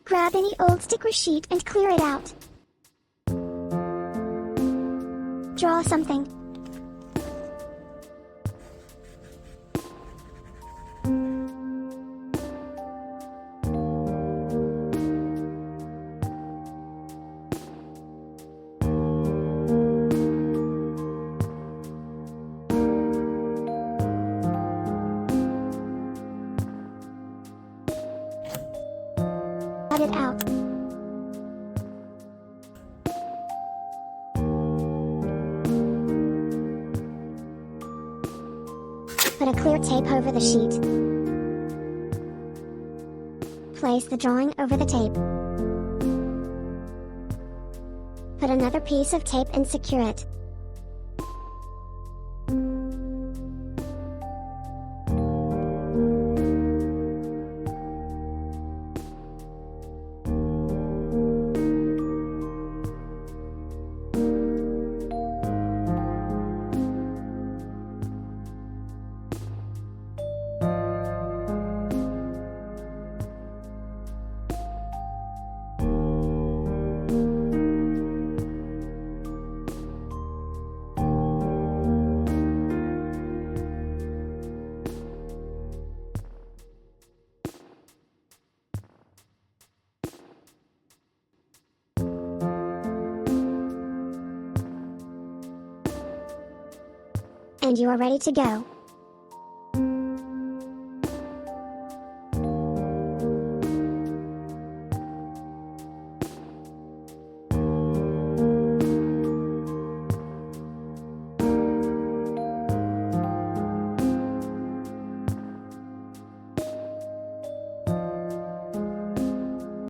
Grab any old sticker sheet and clear it out. Draw something. Cut it out. Put a clear tape over the sheet. Place the drawing over the tape. Put another piece of tape and secure it. And you are ready to go.